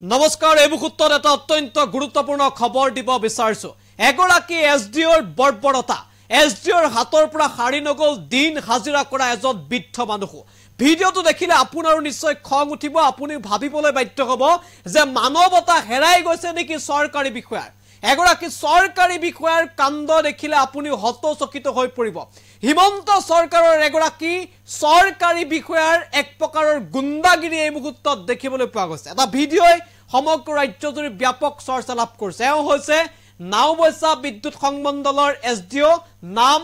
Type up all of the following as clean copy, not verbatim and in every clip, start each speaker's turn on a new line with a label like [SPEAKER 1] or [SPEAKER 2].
[SPEAKER 1] নমস্কাৰ এই মুহূৰ্তত এটা অত্যন্ত গুৰুত্বপূৰ্ণ খবৰ দিব বিচাৰিছো এগৰাকী এছডিঅৰ বৰ্বৰতা এছডিঅৰ হাতৰ পৰা হাৰি নগল দিন হাজিৰা কৰা এজন বৃদ্ধ মানুহ ভিডিঅটো দেখিলে আপোনাৰো নিশ্চয় খং উঠিব আপুনি ভাবিবলৈ বাধ্য হ'ব যে মানৱতা হেৰাই গৈছে নেকি চৰকাৰী বিষয়াৰ এগৰাকী চৰকাৰী বিষয়াৰ কাণ্ড দেখিলে আপুনি হতচকিত হৈ পৰিব হিমন্ত চৰকাৰৰ এগৰাকী চৰকাৰী বিষয়াৰ এক প্ৰকাৰৰ গুণ্ডাগিৰি এই মুহূৰ্তত দেখিবলৈ পোৱা গৈছে এটা ভিডিঅই সমগ্ৰ ৰাজ্যজুৰি ব্যাপক চৰ্চা লাভ কৰিছে এও হৈছে নাওবৈছা বিদ্যুৎ সংমণ্ডলৰ এছডিঅ নাম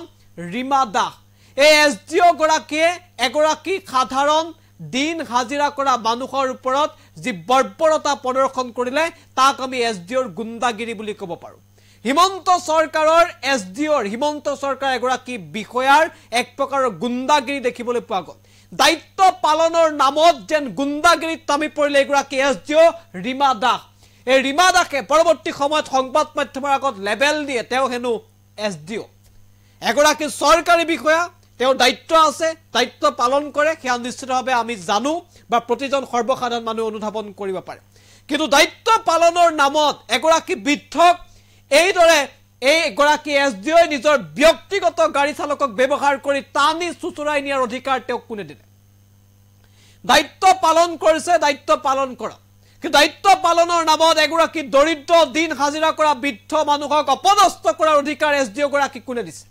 [SPEAKER 1] ৰীমা দাস এই এছডিঅ গৰাকীয়ে এগৰাকী সাধাৰণ দিন হাজিৰা কৰা মানুহৰ ওপৰত যি বৰ্বৰতা প্ৰদৰ্শন কৰিলে তাক আমি এছডিঅৰ গুণ্ডাগিৰি বুলি ক'ব পাৰো হিমন্ত চৰকাৰৰ এছডিঅৰ হিমন্ত চৰকাৰ এগৰাকী বিষয়াৰ এক প্ৰকাৰৰ গুণ্ডাগিৰি দেখিবলৈ পোৱা গ'ল দায়িত্ব পালনৰ নামত যেন গুণ্ডাগিৰিত নামি পৰিলে এগৰাকী এছডিঅ ৰীমা দাস এই ৰীমা দাসে পৰৱৰ্তী সময়ত সংবাদ মাধ্যমৰ আগত লেবেল দিয়ে তেওঁ হেনো এছডিঅ এগৰাকী চৰকাৰী বিষয়া তেওঁৰ দায়িত্ব আছে দায়িত্ব পালন কৰে সেয়া নিশ্চিতভাৱে আমি জানো বা প্ৰতিজন সৰ্বসাধাৰণ মানুহ অনুধাৱন কৰিব পাৰে কিন্তু দায়িত্ব পালনৰ নামত এগৰাকী বৃদ্ধক এইদৰে এই গৰাকী এছডিঅই নিজৰ ব্যক্তিগত গাড়ী চালকক ব্যৱহাৰ কৰি টানি চুচুৰাই নিয়াৰ অধিকাৰ তেওঁক কোনে দিলে দায়িত্ব পালন কৰিছে দায়িত্ব পালন কৰা কিন্তু দায়িত্ব পালনৰ নামত এগৰাকী দৰিদ্ৰ দিন হাজিৰা কৰা বৃদ্ধ মানুহক অপদস্থ কৰাৰ অধিকাৰ এছডিঅ গৰাকী কোনে দিছে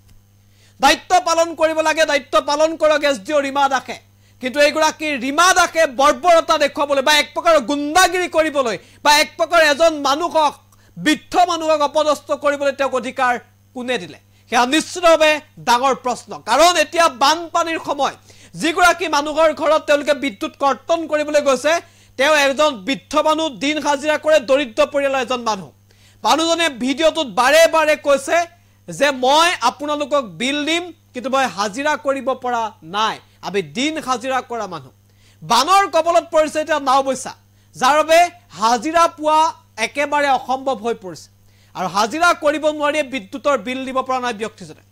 [SPEAKER 1] দায়িত্ব পালন কৰিব লাগে দায়িত্ব পালন কৰক এছডিঅ ৰীমা দাসে কিন্তু এইগৰাকী ৰীমা দাসে বৰ্বৰতা দেখুৱাবলৈ বা এক প্ৰকাৰৰ গুণ্ডাগিৰি কৰিবলৈ বা এক প্ৰকাৰ এজন মানুহক বৃদ্ধ মানুহক অপদস্থ কৰিবলৈ তেওঁক অধিকাৰ কোনে দিলে সেয়া নিশ্চিতভাৱে ডাঙৰ প্ৰশ্ন কাৰণ এতিয়া বানপানীৰ সময় যিগৰাকী মানুহৰ ঘৰত তেওঁলোকে বিদ্যুৎ কৰ্তন কৰিবলৈ গৈছে তেওঁ এজন বৃদ্ধ মানুহ দিন হাজিৰা কৰে দৰিদ্ৰ পৰিয়ালৰ এজন মানুহজনে ভিডিঅ'টোত বাৰে বাৰে কৈছে যে মই আপোনালোকক বিল দিম কিন্তু মই হাজিৰা কৰিব পৰা নাই আমি দিন হাজিৰা কৰা মানুহ বানৰ কবলত পৰিছে এতিয়া নাওবৈছা যাৰ বাবে হাজিৰা পোৱা একেবাৰে অসম্ভৱ হৈ পৰিছে আৰু হাজিৰা কৰিব নোৱাৰি বিদ্যুতৰ বিল দিব পৰা নাই ব্যক্তিজনে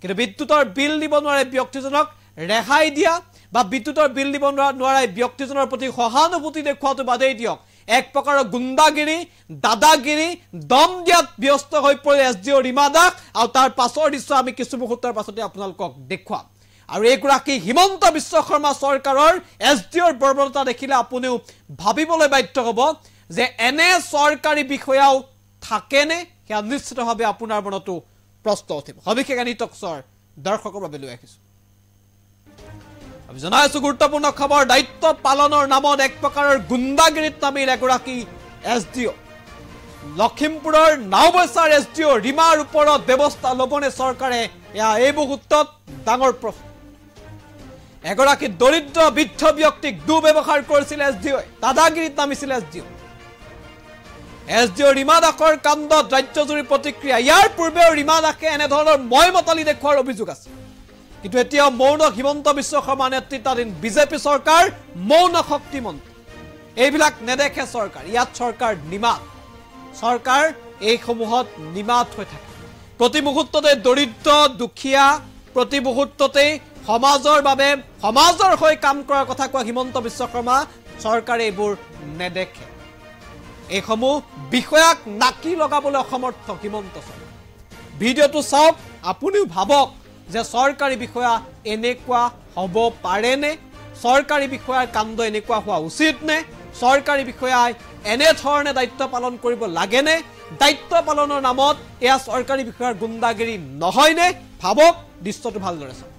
[SPEAKER 1] কিন্তু বিদ্যুতৰ বিল দিব নোৱাৰে ব্যক্তিজনক ৰেহাই দিয়া বা বিদ্যুতৰ বিল দিব নোৱাৰে ব্যক্তিজনৰ প্ৰতি সহানুভূতি দেখুৱাটো বাদেই দিয়ক এক প্ৰকাৰৰ গুণ্ডাগিৰি দাদাগিৰি দম দিয়াত ব্যস্ত হৈ পৰিলে এছডিঅ ৰীমা দাস আৰু তাৰ পাছৰ দৃশ্য আমি কিছু মুহূৰ্তৰ পাছতে আপোনালোকক দেখুৱাম আৰু এইগৰাকী হিমন্ত বিশ্ব শৰ্মা চৰকাৰৰ এছডিঅৰ বৰ্বৰতা দেখিলে আপুনিও ভাবিবলৈ বাধ্য হ'ব যে এনে চৰকাৰী বিষয়াও থাকেনে সেয়া নিশ্চিতভাৱে আপোনাৰ মনতো প্ৰশ্ন উঠিব সবিশেষ নিটকছৰ দৰ্শকৰ বাবে লৈ আহিছোঁ আমি জনাইছো গুৰুত্বপূৰ্ণ খবৰ দায়িত্ব পালনৰ নামত এক প্ৰকাৰৰ গুণ্ডাগিৰিত নামিল এগৰাকী এছডিঅ লখিমপুৰৰ নাওবৈছাৰ এছডিঅ ৰীমাৰ ওপৰত ব্যৱস্থা ল'বনে চৰকাৰে এয়া এই মুহূৰ্তত ডাঙৰ প্ৰশ্ন এগৰাকী দৰিদ্ৰ বৃদ্ধ ব্যক্তিক দুৰ্ব্যৱহাৰ কৰিছিল এছডিঅই দাদাগিৰিত নামিছিল এছডিঅ ৰীমা দাসৰ কাণ্ডত ৰাজ্যজুৰি প্ৰতিক্ৰিয়া ইয়াৰ পূৰ্বেও ৰীমা দাসে এনেধৰণৰ মই মতালি দেখুৱাৰ অভিযোগ আছে কিন্তু এতিয়া মৌন হিমন্ত বিশ্ব শৰ্মা নেতৃত্বাধীন বিজেপি চৰকাৰ মৌন শক্তিমন্ত্ৰী এইবিলাক নেদেখে চৰকাৰ ইয়াত চৰকাৰ নিমাত চৰকাৰ এইসমূহত নিমাত হৈ থাকে প্ৰতি মুহূৰ্ততে দৰিদ্ৰ দুখীয়া প্ৰতি মুহূৰ্ততে সমাজৰ বাবে সমাজৰ হৈ কাম কৰাৰ কথা কোৱা হিমন্ত বিশ্ব শৰ্মা চৰকাৰে এইবোৰ নেদেখে এইসমূহ বিষয়াক নাকি লগাবলৈ অসমৰ্থ হিমন্ত চৰকাৰ ভিডিঅ'টো চাওক আপুনিও ভাবক যে চৰকাৰী বিষয়া এনেকুৱা হ'ব পাৰেনে চৰকাৰী বিষয়াৰ কাণ্ড এনেকুৱা হোৱা উচিত নে চৰকাৰী বিষয়াই এনেধৰণে দায়িত্ব পালন কৰিব লাগেনে দায়িত্ব পালনৰ নামত এয়া চৰকাৰী বিষয়াৰ গুণ্ডাগিৰি নহয়নে ভাবক দৃশ্যটো ভালদৰে চাওক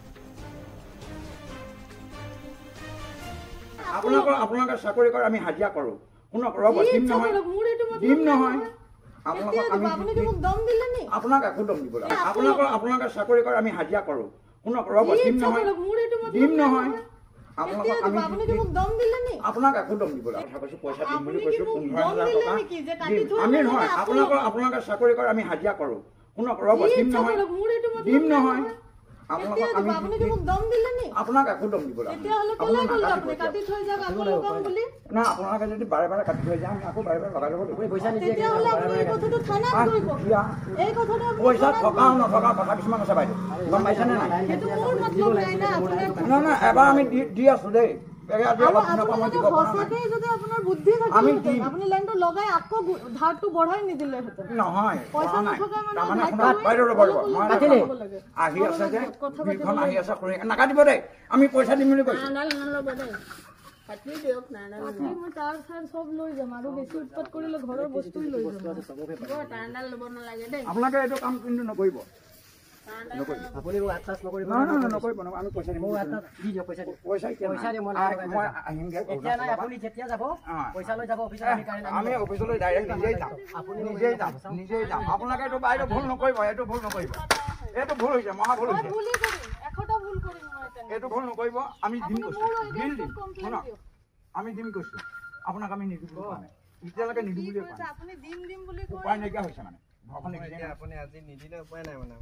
[SPEAKER 2] আপোনালোকে চাকৰি কৰে আমি হাজিৰা কৰোঁ শুনক ৰ'ব দিম নহয় আপোনাক একো দম দিব লাগে আপোনালোকে চাকৰি কৰে আমি হাজিৰা কৰোঁ শুনক ৰ'ব দিম নহয় আপোনাক একো দম দিব লাগে কথা কৈছোঁ পইচা দিম বুলি কৈছোঁ 15,000 টকা আমি নহয় আপোনালোকে চাকৰি কৰে আমি হাজিৰা কৰোঁ শুনক ৰ'ব দিম নহয় আপোনাক একো দম দিব লাগে না আপোনালোকে যদি বাৰে বাৰে কাটি থৈ যায় আমি আকৌ বাৰে বাৰে লগাই ল'ব পইচা থকাও নথকা কথা কিছুমান আছে বাইদেউ গম পাইছেনে নাই না এবাৰ আমি দি আছোঁ দেই আহি আছে যে বিলখন আহি আছে নাকাটিব দেই আমি পইচা দিম বুলি কৈছো আপোনালোকে এইটো কাম কিন্তু নকৰিব আমি অফিচলৈ ডাইৰেক্ট নিজেই যাম আপোনালোকে এইটো বাইদেউ ভুল নকৰিব এইটো ভুল নকৰিব এইটো ভুল হৈছে মহা ভুল হৈছে এইটো ভুল নকৰিব আমি দিম কৈছো বিল দিম শুনক আমি দিম কৈছো আপোনাক আমি নিদিম বুলি কোৱা নাই এতিয়ালৈকে নিদিম বুলি কোৱা উপায় নাইকিয়া হৈছে মানে আপুনি আজি নিদিলে উপায় নাই মানে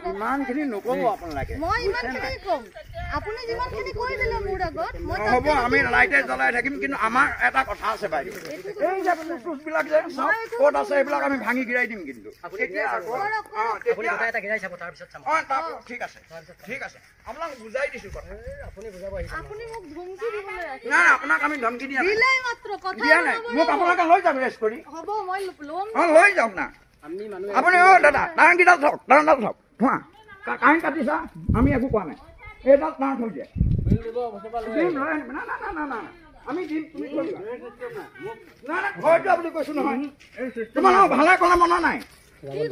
[SPEAKER 2] ইমানখিনি নকব আপোনালোকে হ'ব আমি লাইটে জ্বলাই থাকিম কিন্তু আমাৰ এটা কথা আছে বাইদেউ এই যে চুচবিলাক যে চব ক'ত আছে এইবিলাক আমি ভাঙি গিৰাই দিম কিন্তু ঠিক আছে ঠিক আছে আপোনাক বুজাই দিছো কথা নাই আপোনাক আমি ধমকি দিয়া নাই মোক আপোনালোকে লৈ যাম ৰেষ্ট কৰি লৈ যাম না আপুনি অ দাদা ডাঙৰকেইডাল থওক ডাঙৰডাল থওক ধোঁৱা কাৰেণ্ট কাটিছা আমি একো কোৱা নাই এইডাল ডাঙৰ থৈ দিয়ে আমি দিম তুমি ঘৰটো আপুনি কৈছো নহয় তোমালোকক ভালে ক'লে মনা নাই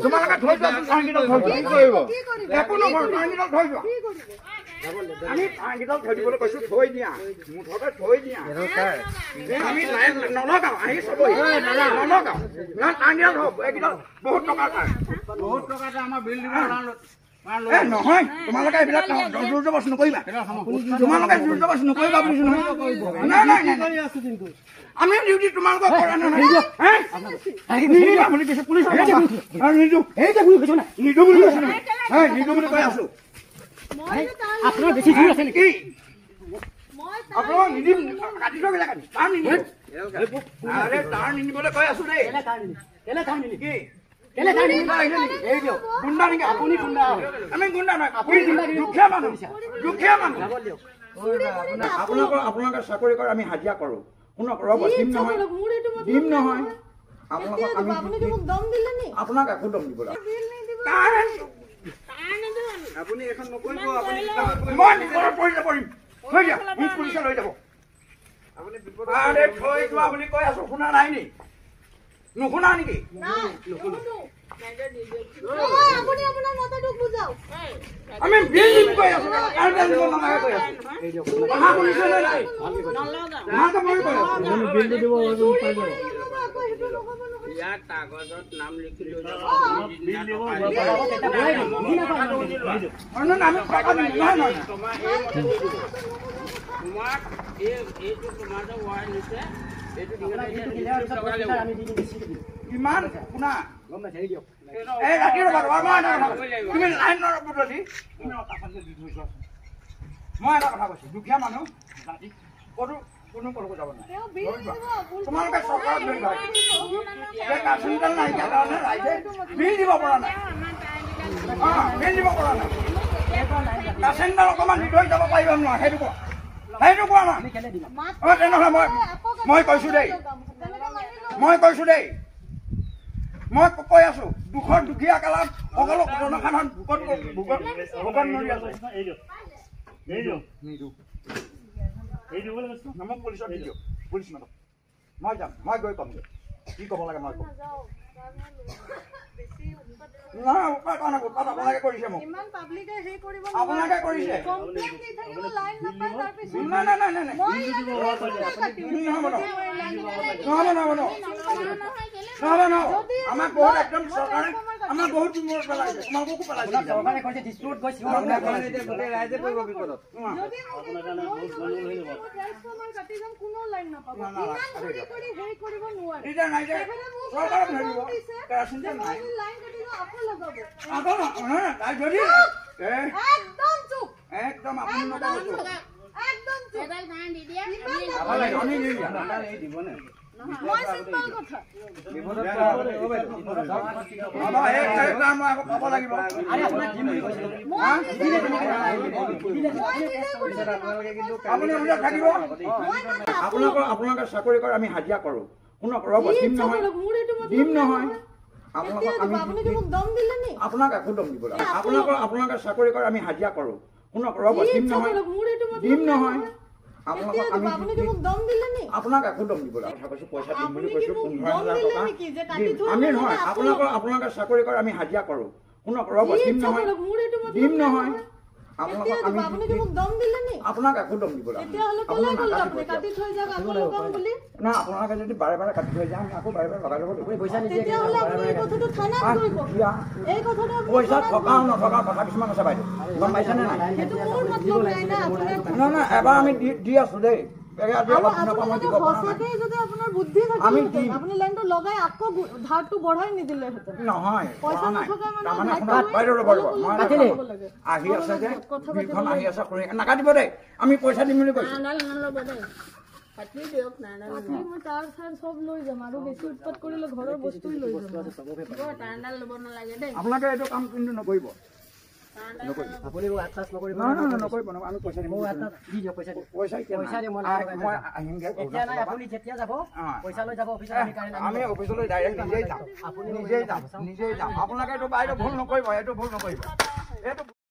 [SPEAKER 2] তোমালোকে থৈ যোৱাচোন কাৰেণ্টকেইডাল থৈ যোৱা কি কৰিব একো নহয় কাৰেণ্টকেইডাল থৈ যোৱা আমি কাৰেণ্টকেইডাল থৈ দিবলৈ কৈছো থৈ দিয়া মুঠতে থৈ দিয়া আমি নলগাওঁ আহি চাবহি নলগাওঁ কাৰেণ্টকেইডাল থওক এইকেইডাল বহুত টকা আমাৰ বিল দিব নহয় তোমালোকে এইবিলাক জোৰ জবৰদস্তি নকৰিবা তোমালোকে জোৰ জবৰদস্তি নকৰিবা বুলিছো নহয় আমি ডিউটি তোমালোকক কৰা নহয় বুলি কৈছে পুলিচ নিদো বুলি কৈছে নিদো বুলি কৈ আছো আপোনাৰ বেছি জোৰ আছে নেকি আপোনাক নিদিম কাটি থৈ গেলা কাটি তাৰ নিদিম তাৰ নিদিবলৈ কৈ আছো দেই কি গুণ্ডা নেকি আপুনি গুণ্ডা আমি গুণ্ডা নহয় আপুনি দুখীয়া মানুহ আপোনালোকে চাকৰি কৰে আমি হাজিৰা কৰো শুনক ৰ'ব দিম নহয় আপোনাক একো দম দিব আপুনি এখন নকৰিব মই বিপদত পৰিম থৈ দিয়া মোক পুলিচে লৈ যাব আপুনি বিপদত থৈ যোৱা বুলি কৈ আছো শুনা নাই নি নুশুনা নেকি আমি বিল কৈ আছো ইয়াত কাগজত নাম লিখি লৈ কিমান শুনা এই ৰাতি তুমি লাইনৰ বদলি মই এটা কথা কৈছো দুখীয়া মানুহ ৰাতি ক'তো কোনো ক'লৈকো যাব নাই তোমালোকে চৰকাৰক ধৰি নাইকিয়া কাৰণে ৰাইজে বিল দিব পৰা নাই বিল দিব পৰা নাই কাচেণ্ডাৰ অকণমান দি থৈ যাব পাৰিব নহয় সেইটো কোৱা না তেনেহ'লে মই কৈছো দেই মই কৈ আছো দুখীয়া কালত সকলো জনসাধাৰণ ভোকত মৰি আছে মোক পুলিচত দি দিয়ক পুলিচ মাতক মই যাম মই গৈ পামগৈ কি ক'ব লাগে মই ক'ম নহয় উপায় কোৱা নাই উৎপাত আপোনালোকে কৰিছে মোক আপোনালোকে কৰিছে আমাক বহুত একদম চৰকাৰে আমাক বহুত মূৰত পেলাইছে তোমালোককো পেলাইছে চৰকাৰে কৈছে ডিস্ট্ৰিক্ট গৈছে ৰাইজে পৰিব বিপদত একদম আপুনি আপোনালোকে চাকৰি কৰে আমি হাজিৰা কৰোঁ শুনক ৰ'ব দিম নহয় আপোনাক একো দম দিব আপোনালোকে চাকৰি কৰে আমি হাজিৰা কৰোঁ শুনক ৰ'ব দিম নহয় আপোনাক একো দম দিব কথা কৈছোঁ পইচা দিম বুলি কৈছোঁ 15,000 টকা আমি নহয় আপোনালোকে চাকৰি কৰে আমি হাজিৰা কৰোঁ শুনক ৰ'ব দিম নহয় আপোনাক একো দম দিব না আপোনালোকে যদি বাৰে বাৰে কাটি থৈ যায় আমি আকৌ বাৰে বাৰে লগাই ল'ব পইচা থকাও নথকাও কথা কিছুমান আছে বাইদেউ গম পাইছেনে নাই নাই এবাৰ আমি দি আছো দেই নহয় আহি আছে যে আহি আছে নাকাটিব দেই আমি পইচা দিম বুলি কৈছো আপোনালোকে এইটো কাম কিন্তু নকৰিব আমি অফিচলৈ ডাইৰেক্ট নিজেই যাম আপোনালোকে এইটো বাইদেউ ভুল নকৰিব এইটো ভুল নকৰিব এইটো